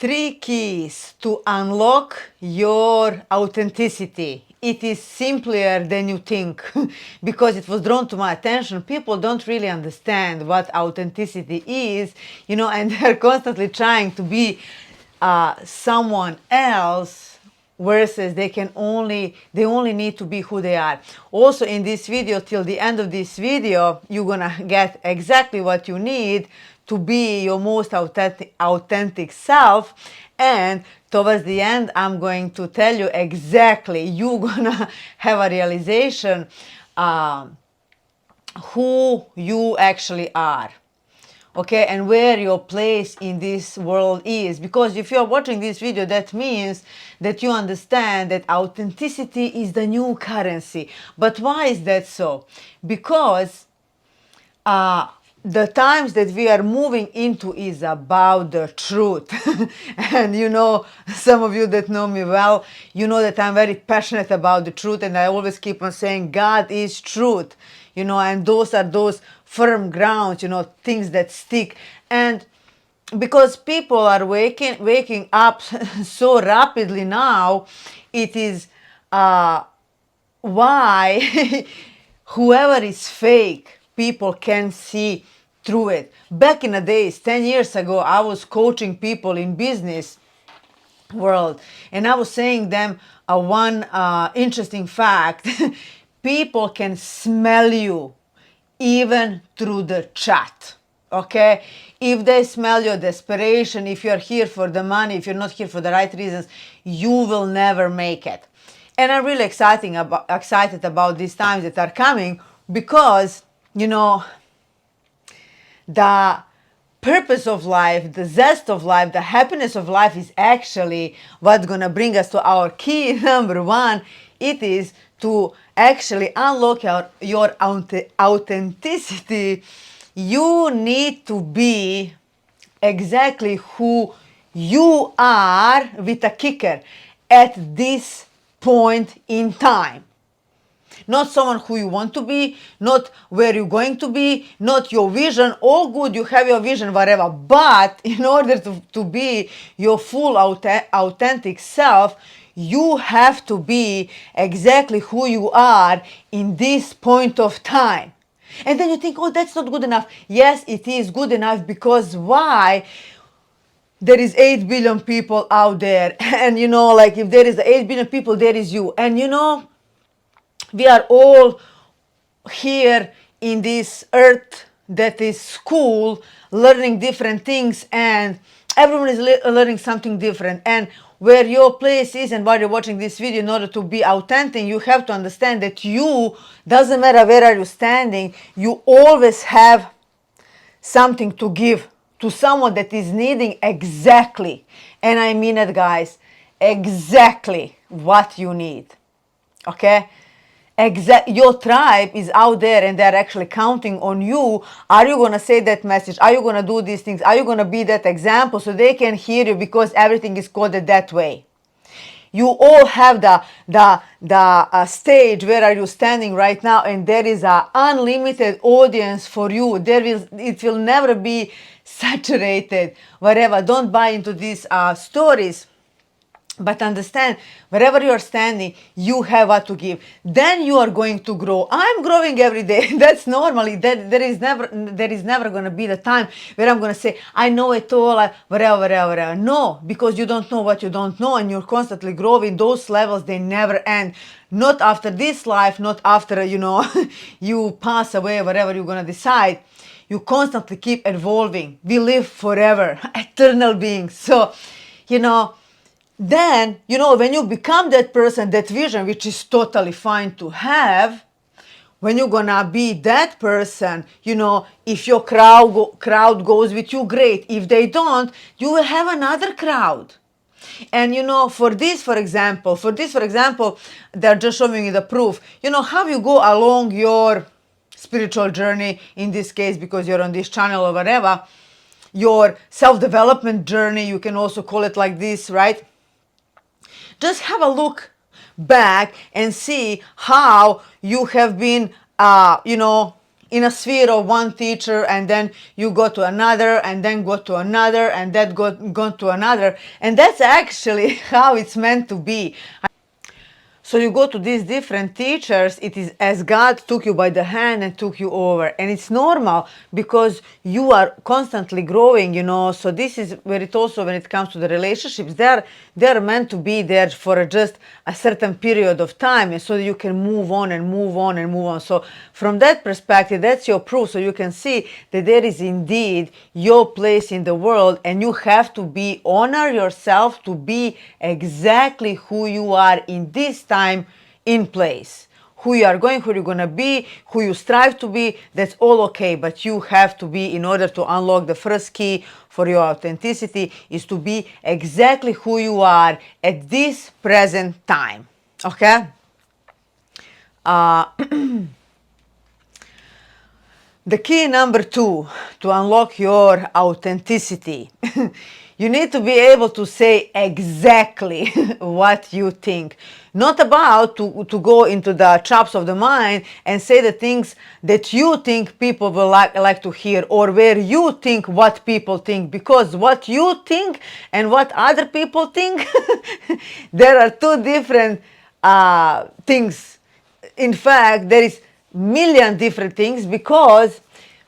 3 keys to unlock your authenticity. It is simpler than you think because it was drawn to my attention. People don't really understand what authenticity is, and they're constantly trying to be someone else versus they only need to be who they are. Also in this video, till the end of this video, you're gonna get exactly what you need to be your most authentic self, and towards the end I'm going to tell you exactly, you're gonna have a realization who you actually are, okay, and where your place in this world is. Because if you're watching this video, that means that you understand that authenticity is the new currency. But why is that so? Because the times that we are moving into is about the truth. And some of you that know me well, you know that I'm very passionate about the truth, and I always keep on saying God is truth, and those are those firm grounds, things that stick. And because people are waking up so rapidly now, it is why whoever is fake, people can see through it. Back in the days, 10 years ago, I was coaching people in business world, and I was saying them one interesting fact. People can smell you even through the chat, okay? If they smell your desperation, if you're here for the money, if you're not here for the right reasons, you will never make it. And I'm really excited about these times that are coming, because the purpose of life, the zest of life, the happiness of life is actually what's going to bring us to our key number one. It is to actually unlock your authenticity. You need to be exactly who you are, with a kicker, at this point in time. Not someone who you want to be, not where you're going to be, not your vision. All good, you have your vision, whatever. But in order to be your full authentic self, you have to be exactly who you are in this point of time. And then you think, oh, that's not good enough. Yes, it is good enough, because why? There is 8 billion people out there. And like, if there is 8 billion people, there is you. And we are all here in this earth that is school, learning different things, and everyone is learning something different. And where your place is and why you're watching this video, in order to be authentic, you have to understand that you, doesn't matter where are you standing, you always have something to give to someone that is needing exactly, and I mean it, guys, exactly what you need, okay? Your tribe is out there, and they're actually counting on you. Are you going to say that message? Are you going to do these things? Are you going to be that example so they can hear you, because everything is coded that way? You all have the stage where are you standing right now, and there is an unlimited audience for you. It will never be saturated, whatever. Don't buy into these stories. But understand, wherever you are standing, you have what to give. Then you are going to grow. I'm growing every day. That's normally. There is never going to be the time where I'm going to say, I know it all, whatever. No, because you don't know what you don't know, and you're constantly growing. Those levels, they never end. Not after this life, not after, you pass away, whatever you're going to decide. You constantly keep evolving. We live forever, eternal beings. So, then, when you become that person, that vision, which is totally fine to have, when you're gonna be that person, if your crowd goes with you, great. If they don't, you will have another crowd. And for this, for example, they're just showing you the proof. How you go along your spiritual journey, in this case, because you're on this channel or whatever, your self-development journey, you can also call it like this, right? Just have a look back and see how you have been, in a sphere of one teacher, and then you go to another, and then go to another, and then go to another. And that's actually how it's meant to be. So you go to these different teachers, it is as God took you by the hand and took you over. And it's normal because you are constantly growing, So this is where it also, when it comes to the relationships, they're meant to be there for just a certain period of time, and so that you can move on and move on and move on. So from that perspective, that's your proof. So you can see that there is indeed your place in the world, and you have to honor yourself to be exactly who you are in this time in place. Who you are going, who you're going to be, who you strive to be, that's all okay. But you have to be, in order to unlock the first key for your authenticity, is to be exactly who you are at this present time. Okay? The key number 2 to unlock your authenticity. You need to be able to say exactly what you think. Not about to go into the chops of the mind and say the things that you think people will like to hear, or where you think what people think. Because what you think and what other people think, there are two different things. In fact, there is million different things, because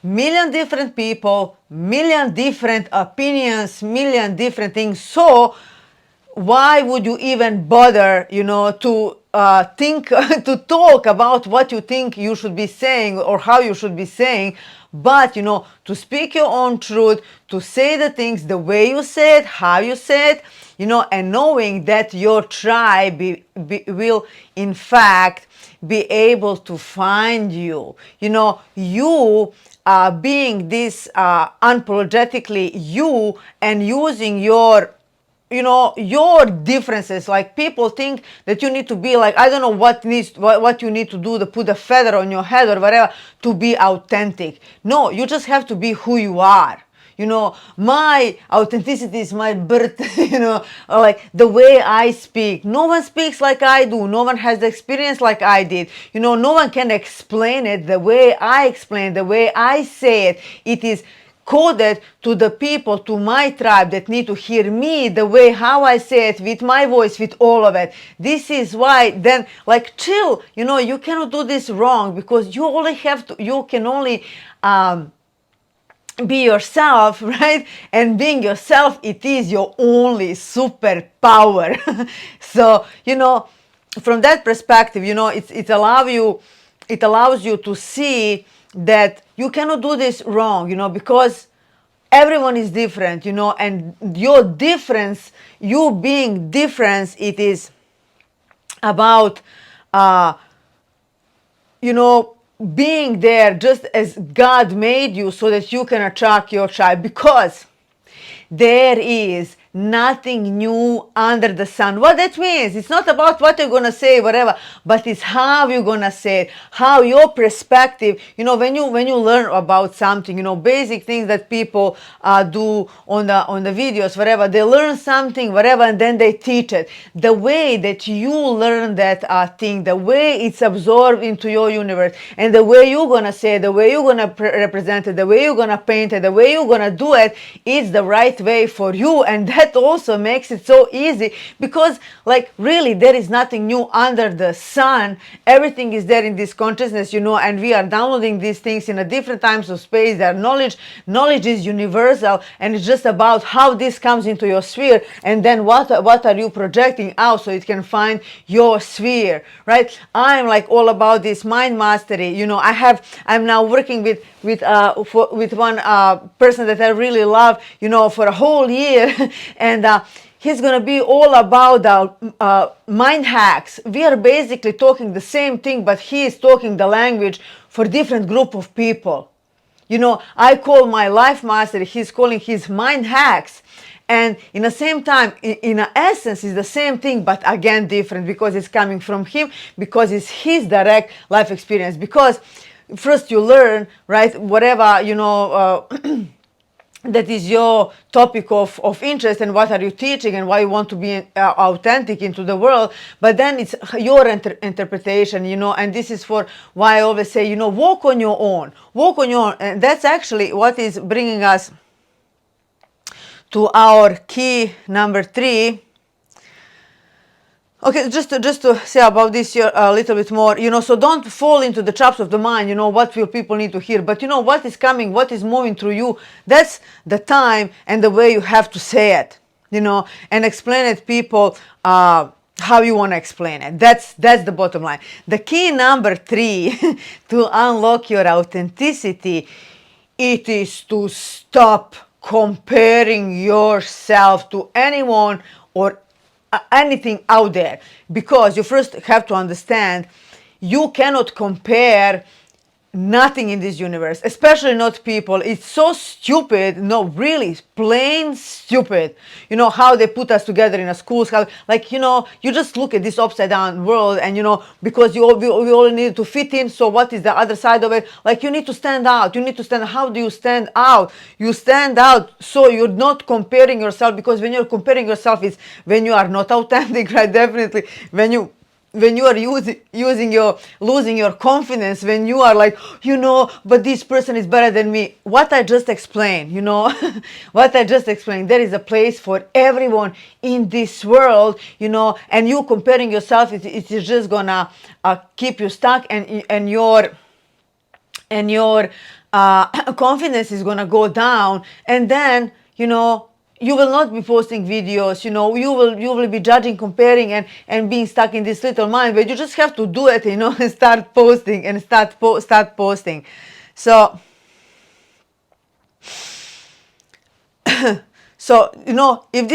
million different people, million different opinions, million different things. So why would you even bother, to think, to talk about what you think you should be saying or how you should be saying, but, to speak your own truth, to say the things the way you say it, how you say it, and knowing that your tribe will, in fact, be able to find you. You being this unapologetically you, and using your differences. Like, people think that you need to be like, I don't know what you need to do to put a feather on your head or whatever to be authentic. No, you just have to be who you are. My authenticity is my birth, like the way I speak. No one speaks like I do. No one has the experience like I did. No one can explain it the way I explain, the way I say it. It is coded to the people, to my tribe, that need to hear me the way how I say it, with my voice, with all of it. This is why then, like, chill, you cannot do this wrong, because you can only be yourself, right? And being yourself, it is your only superpower. So, from that perspective, it allows you to see that you cannot do this wrong, because everyone is different, and your difference, you being different, it is about, being there just as God made you, so that you can attract your tribe. Because there is nothing new under the sun. What that means, it's not about what you're gonna say, whatever, but it's how you're gonna say it, how your perspective, when you learn about something, basic things that people do on the videos, whatever, they learn something, whatever, and then they teach it. The way that you learn that thing, the way it's absorbed into your universe, and the way you're gonna say it, the way you're gonna represent it, the way you're gonna paint it, the way you're gonna do it, is the right way for you. And that also makes it so easy, because, like, really, there is nothing new under the sun. Everything is there in this consciousness, and we are downloading these things in a different times of space. Their knowledge is universal, and it's just about how this comes into your sphere, and then what are you projecting out, so it can find your sphere, right? I'm like all about this mind mastery. I'm now working with one person that I really love, for a whole year. And he's going to be all about mind hacks. We are basically talking the same thing, but he is talking the language for different group of people. I call my life mastery, he's calling his mind hacks. And in the same time, in essence, it's the same thing, but again different, because it's coming from him, because it's his direct life experience. Because first you learn, right, whatever, that is your topic of interest, and what are you teaching, and why you want to be authentic into the world. But then it's your interpretation, and this is for why I always say, walk on your own, and that's actually what is bringing us to our key number 3. Okay, just to say about this here a little bit more, so don't fall into the traps of the mind, what will people need to hear, but what is coming, what is moving through you, that's the time and the way you have to say it, and explain it people how you want to explain it. That's the bottom line. The key number 3 to unlock your authenticity, it is to stop comparing yourself to anyone or anything out there, because you first have to understand you cannot compare nothing in this universe, especially not people. It's so stupid, no, really plain stupid, how they put us together in a schools, how, like, you just look at this upside down world, and because we all need to fit in, so what is the other side of it? Like, you need to stand out, how do you stand out? You stand out so you're not comparing yourself, because when you're comparing yourself, it's when you are not authentic, right? Definitely when you are losing your confidence, when you are like, but this person is better than me. What I just explained, what I just explained, there is a place for everyone in this world, and you comparing yourself, it is just gonna keep you stuck, and your confidence is gonna go down, and then you will not be posting videos, you will be judging, comparing, and being stuck in this little mind. But you just have to do it, and start posting, and start posting. So so if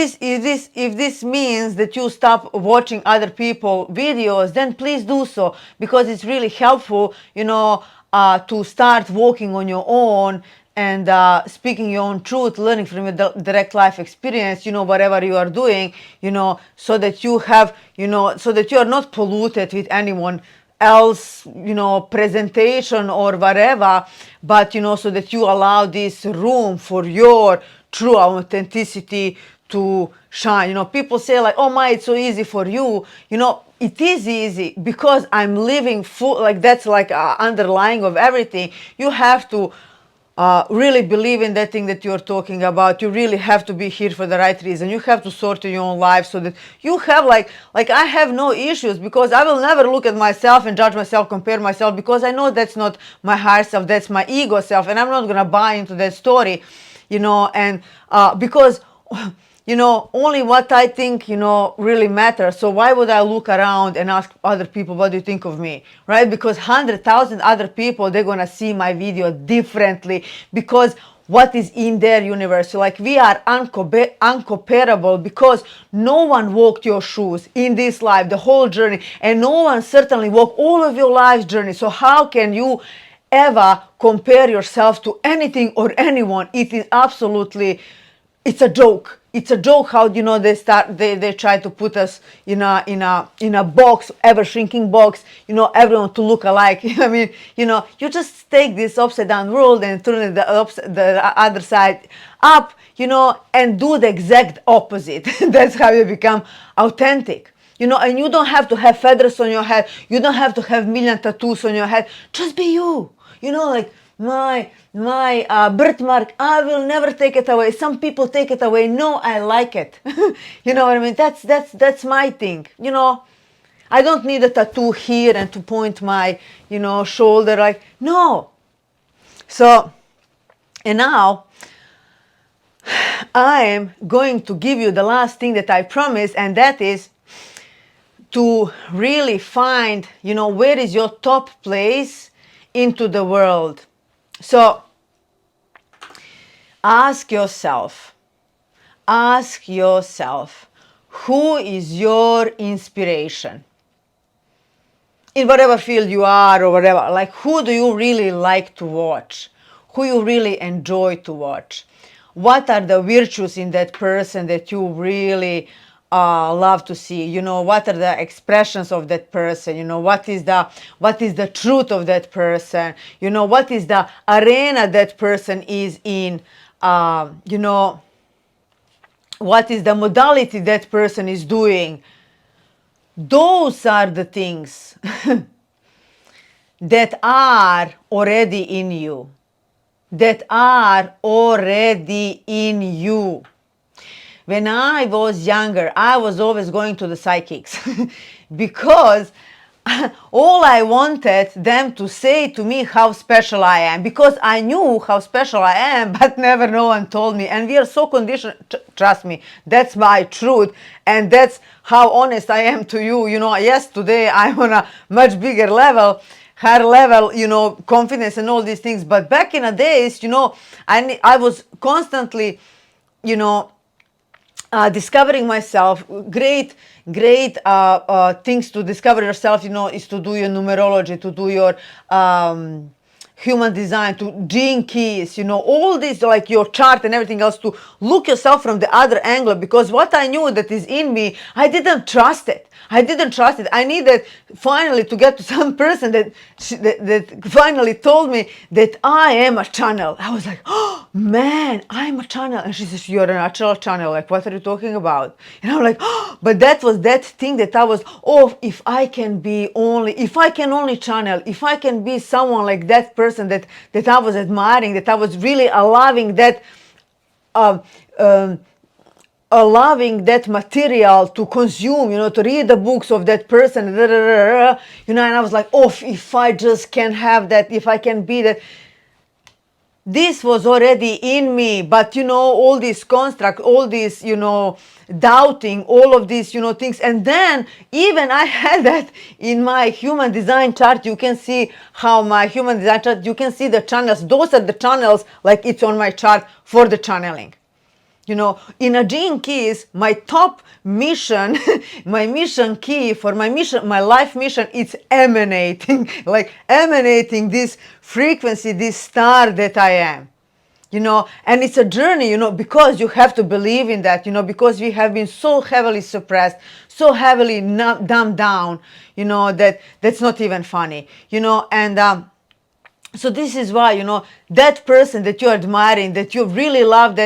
this means that you stop watching other people videos, then please do so, because it's really helpful, to start walking on your own, and speaking your own truth, learning from your direct life experience, whatever you are doing, so that you have, so that you are not polluted with anyone else, presentation or whatever, but, so that you allow this room for your true authenticity to shine. People say like, oh my, it's so easy for you. It is easy because I'm living full, like that's like underlying of everything. You have to really believe in that thing that you're talking about. You really have to be here for the right reason. You have to sort your own life so that you have like I have no issues, because I will never look at myself and judge myself, compare myself, because I know that's not my higher self, that's my ego self, and I'm not gonna buy into that story, and because only what I think, really matters. So why would I look around and ask other people, what do you think of me, right? Because 100,000 other people, they're going to see my video differently, because what is in their universe. So like, we are uncomparable, because no one walked your shoes in this life, the whole journey, and no one certainly walked all of your life's journey. So how can you ever compare yourself to anything or anyone? It is absolutely, it's a joke. It's a joke how they try to put us in a box, ever shrinking box, everyone to look alike. I mean, you just take this upside down world and turn the other side up, and do the exact opposite. That's how you become authentic. And you don't have to have feathers on your head. You don't have to have million tattoos on your head. Just be you. Like my birthmark, I will never take it away. Some people take it away. No, I like it. You know what I mean? That's my thing. I don't need a tattoo here and to point my, shoulder. Like, no. So, and now I am going to give you the last thing that I promised, and that is to really find, where is your top place into the world. So ask yourself, who is your inspiration? In whatever field you are or whatever, like, who do you really like to watch? Who you really enjoy to watch? What are the virtues in that person that you really love to see? What are the expressions of that person? What is the truth of that person? What is the arena that person is in? you know, what is the modality that person is doing. Those are the things that are already in you. That are already in you. When I was younger, I was always going to the psychics because all I wanted them to say to me how special I am, because I knew how special I am, but never no one told me. And we are so conditioned, trust me, that's my truth, and that's how honest I am to you. You know, yes, today I'm on a much bigger level, higher level, you know, confidence and all these things. But back in the days, you know, I was constantly, you know, discovering myself. Great things to discover yourself, you know, is to do your numerology, to do your human design, to gene keys, you know, all this, like your chart and everything else, to look yourself from the other angle. Because what I knew that is in me, I didn't trust it. I needed finally to get to some person that finally told me that I am a channel. I was like, oh man, I'm a channel. And she says, you're a natural channel. Like, what are you talking about? And I'm like, oh, but that was that thing that I was, oh, if I can only channel, if I can be someone like that person that I was admiring, that I was really allowing that, allowing that material to consume, you know, to read the books of that person, you know, and I was like, oh, if I just can have that, if I can be that. This was already in me, but you know, all this construct, all this, you know, doubting, all of these, you know, things. And then even I had that in my human design chart. You can see how my human design chart, you can see the channels. Those are the channels, like it's on my chart for the channeling. You know, in a gene keys, my top mission, my mission key for my mission, my life mission, it's emanating, like emanating this frequency, this star that I am. You know, and it's a journey, you know, because you have to believe in that, you know, because we have been so heavily suppressed, so heavily dumbed down, you know, that that's not even funny, you know. And so this is why, you know, that person that you're admiring, that you really love,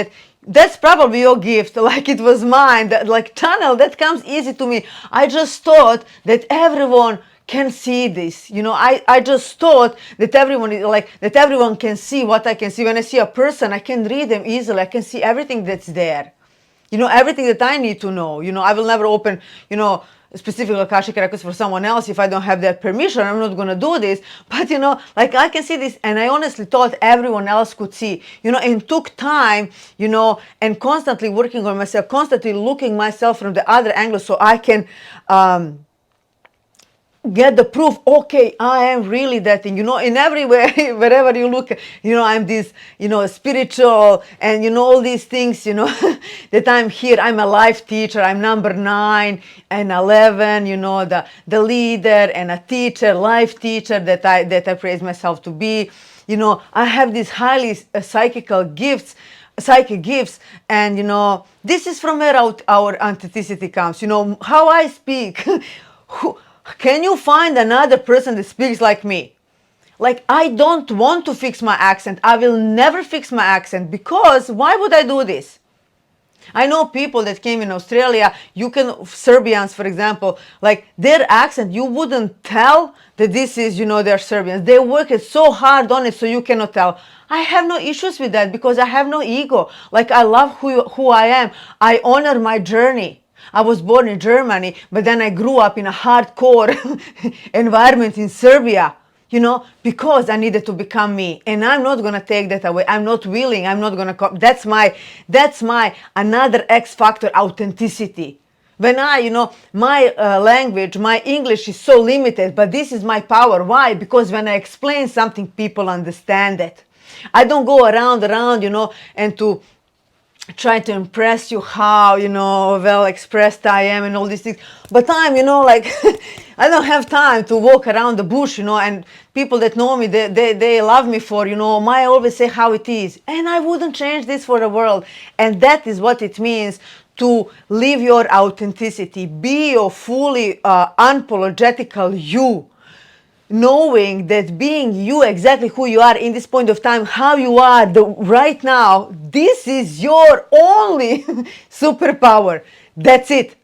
that's probably your gift, like it was mine. That, like, channel, that comes easy to me. I just thought that everyone can see this, you know. I just thought that everyone is like, that everyone can see what I can see. When I see a person, I can read them easily. I can see everything that's there, you know, everything that I need to know. You know, I will never open, you know, specific Akashic records for someone else if I don't have that permission. I'm not going to do this. But, you know, like, I can see this, and I honestly thought everyone else could see, you know, and took time, you know, and constantly working on myself, constantly looking myself from the other angle so I can get the proof. Okay, I am really that thing, you know. In every way, wherever you look, you know, I'm this, you know, spiritual, and you know, all these things, you know, that I'm here, I'm a life teacher, I'm number 9 and 11, you know, the leader and a teacher, life teacher that I praise myself to be. You know, I have these highly psychic gifts, and you know, this is from where our authenticity comes, you know, how I speak. Can you find another person that speaks like me? Like, I don't want to fix my accent. I will never fix my accent, because why would I do this? I know people that came in Australia, Serbians, for example, like, their accent, you wouldn't tell that this is, you know, they're Serbians. They worked so hard on it, so you cannot tell. I have no issues with that, because I have no ego. Like, I love who I am. I honor my journey. I was born in Germany, but then I grew up in a hardcore environment in Serbia, you know, because I needed to become me. And I'm not going to take that away. I'm not willing. I'm not going to, that's my another X factor, authenticity. When you know, my language, my English is so limited, but this is my power. Why? Because when I explain something, people understand it. I don't go around, you know, and to try to impress you how, you know, well expressed I am and all these things. But I'm, you know, like, I don't have time to walk around the bush, you know. And people that know me, they love me for, you know, I always say how it is. And I wouldn't change this for the world. And that is what it means to live your authenticity. Be your fully unapologetical you. knowing that being you, exactly who you are in this point of time, how you are right now, this is your only superpower. That's it.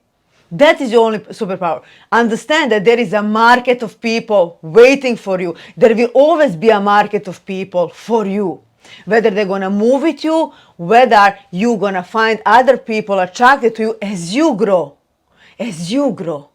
That is your only superpower. Understand that there is a market of people waiting for you. There will always be a market of people for you. Whether they're going to move with you, whether you're going to find other people attracted to you as you grow. As you grow.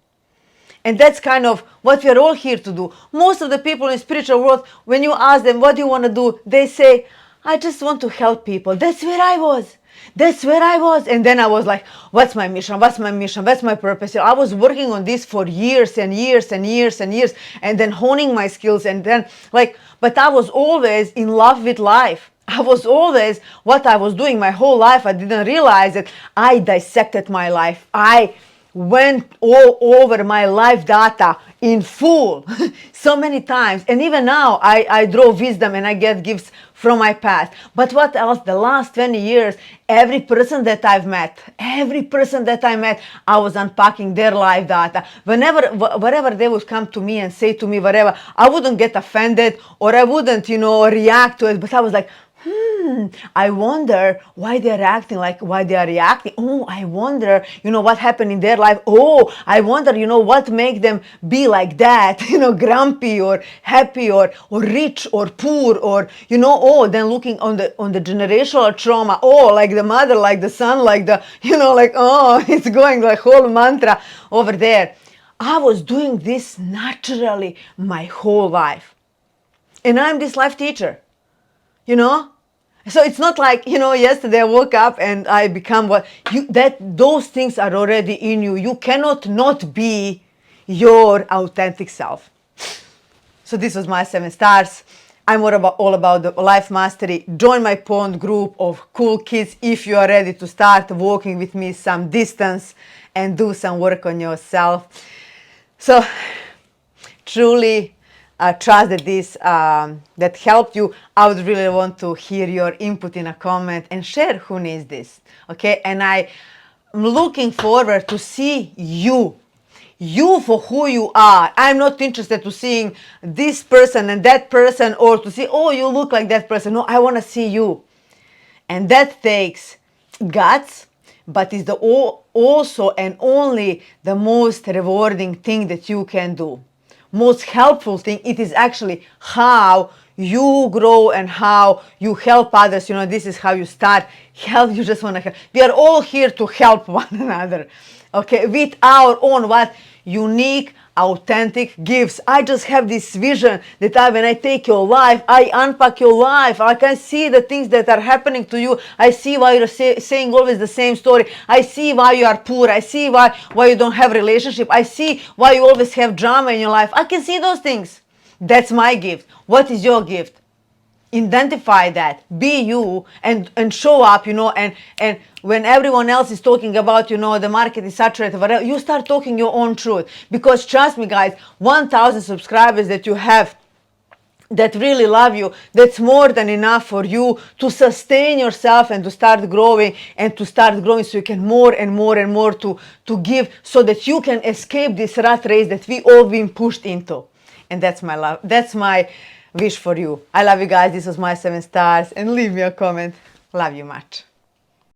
And that's kind of what we are all here to do. Most of the people in spiritual world, when you ask them, what do you want to do? They say, I just want to help people. That's where I was. That's where I was. And then I was like, what's my mission? What's my mission? What's my purpose? I was working on this for years and years and years and years, and then honing my skills. And then but I was always in love with life. I was always, what I was doing my whole life, I didn't realize that I dissected my life. I went all over my life data in full so many times. And even now, I draw wisdom and I get gifts from my past. But what else? The last 20 years, every person that I've met, I was unpacking their life data. Wherever they would come to me and say to me whatever, I wouldn't get offended or I wouldn't, react to it. But I was like, I wonder why they're acting like why they are reacting. Oh, I wonder, what happened in their life. Oh, I wonder, what make them be like that, grumpy or happy or rich or poor or, then looking on the generational trauma. Oh, like the mother, like the son, like the, it's going like whole mantra over there. I was doing this naturally my whole life. And I'm this life teacher, So it's not like, yesterday I woke up and I become those things are already in you. You cannot not be your authentic self. So this was my 7 stars. I'm all about the life mastery. Join my Pond group of cool kids if you are ready to start walking with me some distance and do some work on yourself. So truly, trust that this that helped you. I would really want to hear your input in a comment and share who needs this. Okay, and I'm looking forward to see you for who you are. I'm not interested to seeing this person and that person or to see, oh, you look like that person. No, I want to see you, and that takes guts, but is also and only the most rewarding thing that you can do. Most helpful thing, it is actually how you grow and how you help others. This is how you start. You just want to help. We are all here to help one another, okay, with our own unique, authentic gifts. I just have this vision that when I take your life, I unpack your life. I can see the things that are happening to you. I see why you're saying always the same story. I see why you are poor. I see why you don't have a relationship. I see why you always have drama in your life. I can see those things. That's my gift. What is your gift? Identify that, be you, and show up, and when everyone else is talking about, the market is saturated, whatever, you start talking your own truth. Because trust me, guys, 1,000 subscribers that you have that really love you, that's more than enough for you to sustain yourself and to start growing so you can more and more and more to give, so that you can escape this rat race that we all been pushed into. And that's my love. That's my wish for you. I love you guys. This was my 7 stars. And leave me a comment. Love you much.